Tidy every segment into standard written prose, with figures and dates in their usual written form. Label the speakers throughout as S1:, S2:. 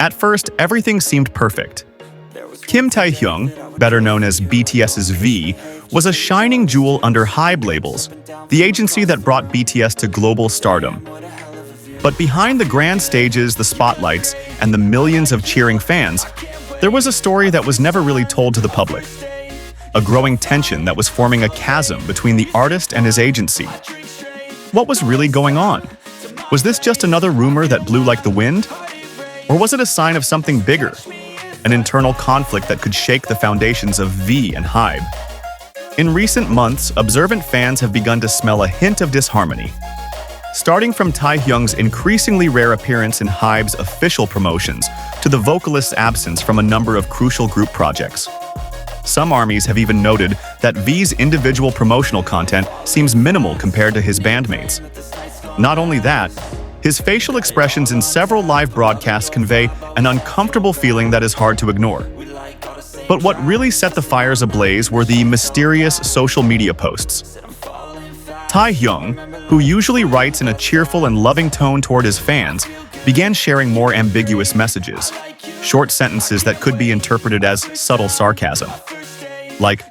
S1: At first, everything seemed perfect. Kim Taehyung, better known as BTS's V, was a shining jewel under HYBE labels, the agency that brought BTS to global stardom. But behind the grand stages, the spotlights, and the millions of cheering fans, there was a story that was never really told to the public. A growing tension that was forming a chasm between the artist and his agency. What was really going on? Was this just another rumor that blew like the wind? Or was it a sign of something bigger? An internal conflict that could shake the foundations of V and HYBE? In recent months, observant fans have begun to smell a hint of disharmony. Starting from Taehyung's increasingly rare appearance in HYBE's official promotions to the vocalist's absence from a number of crucial group projects. Some armies have even noted that V's individual promotional content seems minimal compared to his bandmates. Not only that, his facial expressions in several live broadcasts convey an uncomfortable feeling that is hard to ignore. But what really set the fires ablaze were the mysterious social media posts. Taehyung, who usually writes in a cheerful and loving tone toward his fans, began sharing more ambiguous messages, short sentences that could be interpreted as subtle sarcasm. Like,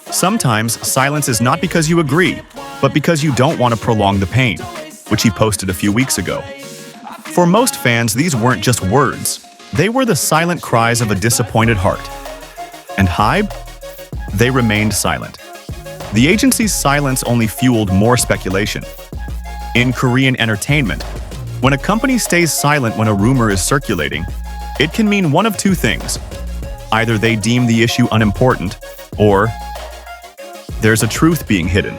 S1: "Sometimes silence is not because you agree, but because you don't want to prolong the pain," which he posted a few weeks ago. For most fans, these weren't just words. They were the silent cries of a disappointed heart. And HYBE? They remained silent. The agency's silence only fueled more speculation. In Korean entertainment, when a company stays silent when a rumor is circulating, it can mean one of two things. Either they deem the issue unimportant, or there's a truth being hidden.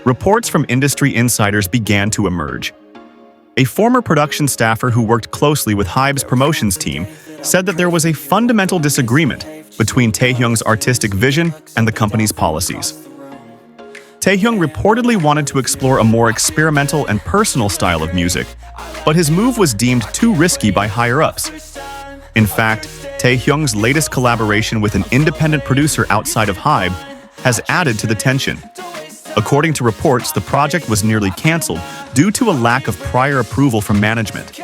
S1: Reports from industry insiders began to emerge. A former production staffer who worked closely with HYBE's promotions team said that there was a fundamental disagreement between Taehyung's artistic vision and the company's policies. Taehyung reportedly wanted to explore a more experimental and personal style of music, but his move was deemed too risky by higher-ups. In fact, Taehyung's latest collaboration with an independent producer outside of HYBE has added to the tension. According to reports, the project was nearly cancelled due to a lack of prior approval from management.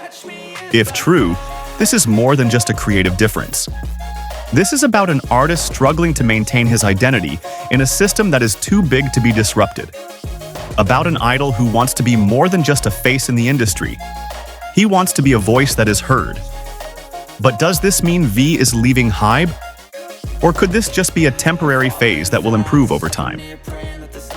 S1: If true, this is more than just a creative difference. This is about an artist struggling to maintain his identity in a system that is too big to be disrupted. About an idol who wants to be more than just a face in the industry. He wants to be a voice that is heard. But does this mean V is leaving HYBE? Or could this just be a temporary phase that will improve over time?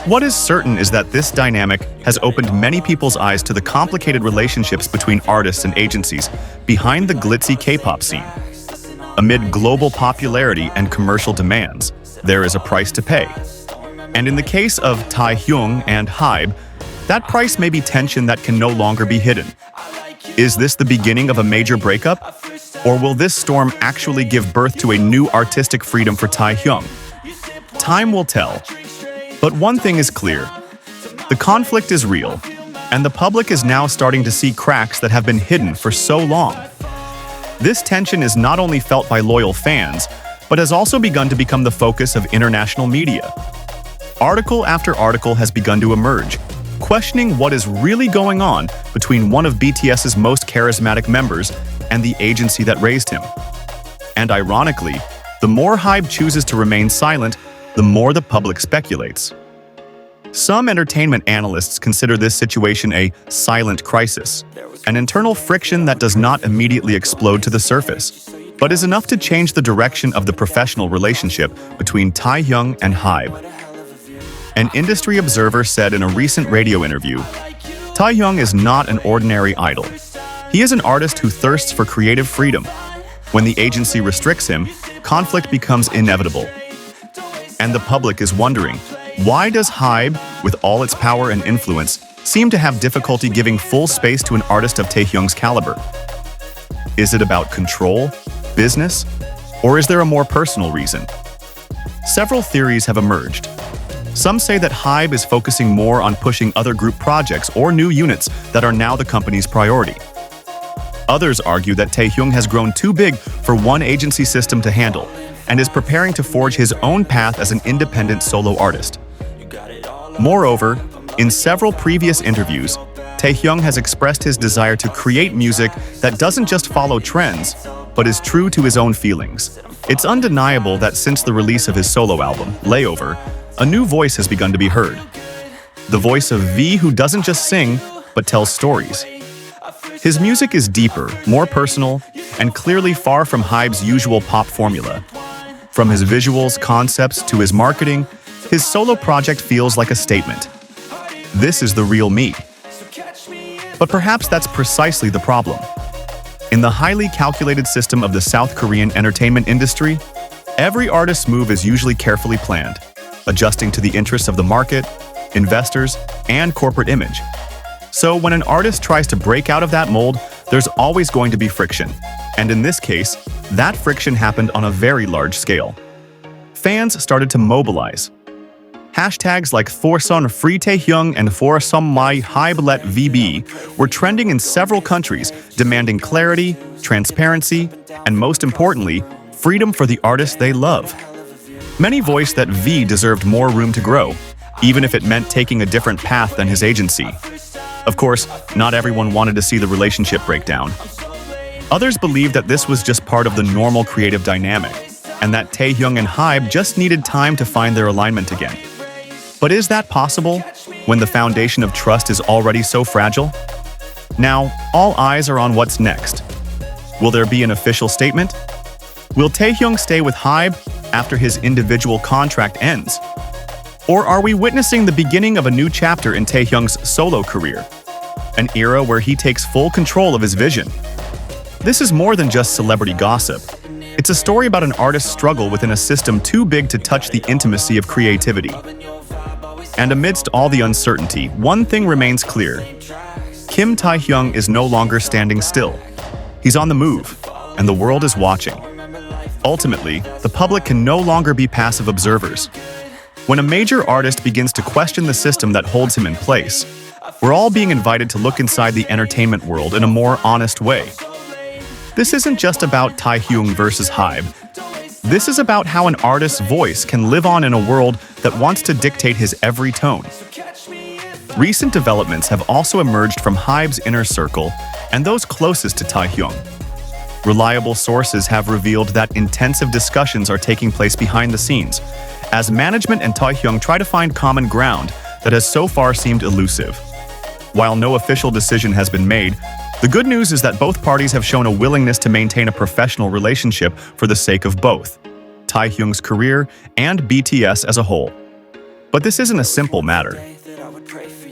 S1: What is certain is that this dynamic has opened many people's eyes to the complicated relationships between artists and agencies behind the glitzy K-pop scene. Amid global popularity and commercial demands, there is a price to pay. And in the case of Taehyung and HYBE, that price may be tension that can no longer be hidden. Is this the beginning of a major breakup? Or will this storm actually give birth to a new artistic freedom for Taehyung? Time will tell. But one thing is clear. The conflict is real, and the public is now starting to see cracks that have been hidden for so long. This tension is not only felt by loyal fans, but has also begun to become the focus of international media. Article after article has begun to emerge, questioning what is really going on between one of BTS's most charismatic members and the agency that raised him. And ironically, the more HYBE chooses to remain silent, the more the public speculates. Some entertainment analysts consider this situation a silent crisis, an internal friction that does not immediately explode to the surface, but is enough to change the direction of the professional relationship between Taehyung and HYBE. An industry observer said in a recent radio interview, "Taehyung is not an ordinary idol. He is an artist who thirsts for creative freedom. When the agency restricts him, conflict becomes inevitable." And the public is wondering, why does HYBE, with all its power and influence, seem to have difficulty giving full space to an artist of Taehyung's caliber? Is it about control, business, or is there a more personal reason? Several theories have emerged. Some say that HYBE is focusing more on pushing other group projects or new units that are now the company's priority. Others argue that Taehyung has grown too big for one agency system to handle and is preparing to forge his own path as an independent solo artist. Moreover, in several previous interviews, Taehyung has expressed his desire to create music that doesn't just follow trends, but is true to his own feelings. It's undeniable that since the release of his solo album, Layover, a new voice has begun to be heard. The voice of V, who doesn't just sing, but tells stories. His music is deeper, more personal, and clearly far from HYBE's usual pop formula. From his visuals, concepts, to his marketing, his solo project feels like a statement. This is the real me. But perhaps that's precisely the problem. In the highly calculated system of the South Korean entertainment industry, every artist's move is usually carefully planned, adjusting to the interests of the market, investors, and corporate image. So when an artist tries to break out of that mold, there's always going to be friction. And in this case, that friction happened on a very large scale. Fans started to mobilize. Hashtags like Thorson Free Taehyung and Thorson My HYBE Let VB were trending in several countries, demanding clarity, transparency, and most importantly, freedom for the artists they love. Many voiced that V deserved more room to grow, even if it meant taking a different path than his agency. Of course, not everyone wanted to see the relationship break down. Others believed that this was just part of the normal creative dynamic, and that Taehyung and HYBE just needed time to find their alignment again. But is that possible when the foundation of trust is already so fragile? Now, all eyes are on what's next. Will there be an official statement? Will Taehyung stay with HYBE after his individual contract ends? Or are we witnessing the beginning of a new chapter in Taehyung's solo career? An era where he takes full control of his vision. This is more than just celebrity gossip. It's a story about an artist's struggle within a system too big to touch the intimacy of creativity. And amidst all the uncertainty, one thing remains clear. Kim Taehyung is no longer standing still. He's on the move, and the world is watching. Ultimately, the public can no longer be passive observers. When a major artist begins to question the system that holds him in place, we're all being invited to look inside the entertainment world in a more honest way. This isn't just about Taehyung versus HYBE. This is about how an artist's voice can live on in a world that wants to dictate his every tone. Recent developments have also emerged from HYBE's inner circle and those closest to Taehyung. Reliable sources have revealed that intensive discussions are taking place behind the scenes, as management and Taehyung try to find common ground that has so far seemed elusive. While no official decision has been made, the good news is that both parties have shown a willingness to maintain a professional relationship for the sake of both Taehyung's career and BTS as a whole. But this isn't a simple matter.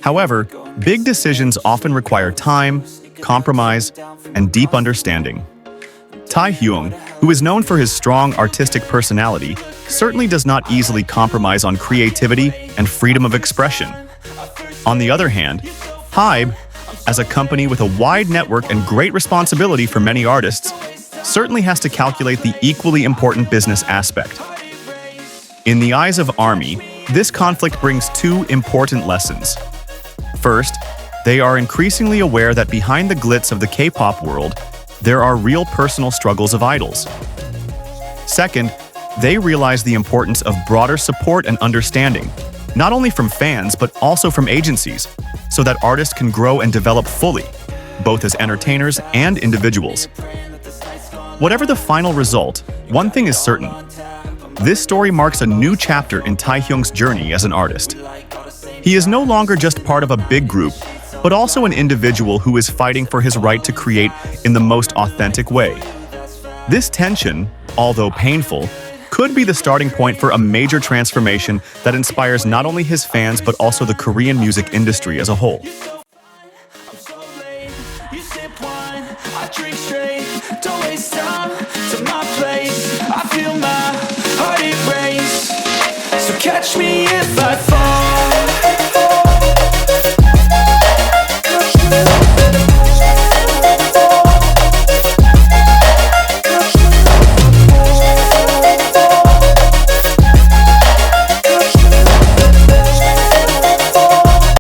S1: However, big decisions often require time, compromise, and deep understanding. Taehyung, who is known for his strong artistic personality, certainly does not easily compromise on creativity and freedom of expression. On the other hand, HYBE, as a company with a wide network and great responsibility for many artists, certainly has to calculate the equally important business aspect. In the eyes of ARMY, this conflict brings two important lessons. First, they are increasingly aware that behind the glitz of the K-pop world, there are real personal struggles of idols. Second, they realize the importance of broader support and understanding, not only from fans but also from agencies, so that artists can grow and develop fully, both as entertainers and individuals. Whatever the final result, one thing is certain. This story marks a new chapter in Taehyung's journey as an artist. He is no longer just part of a big group, but also an individual who is fighting for his right to create in the most authentic way. This tension, although painful, could be the starting point for a major transformation that inspires not only his fans but also the Korean music industry as a whole.
S2: Catch me if I fall.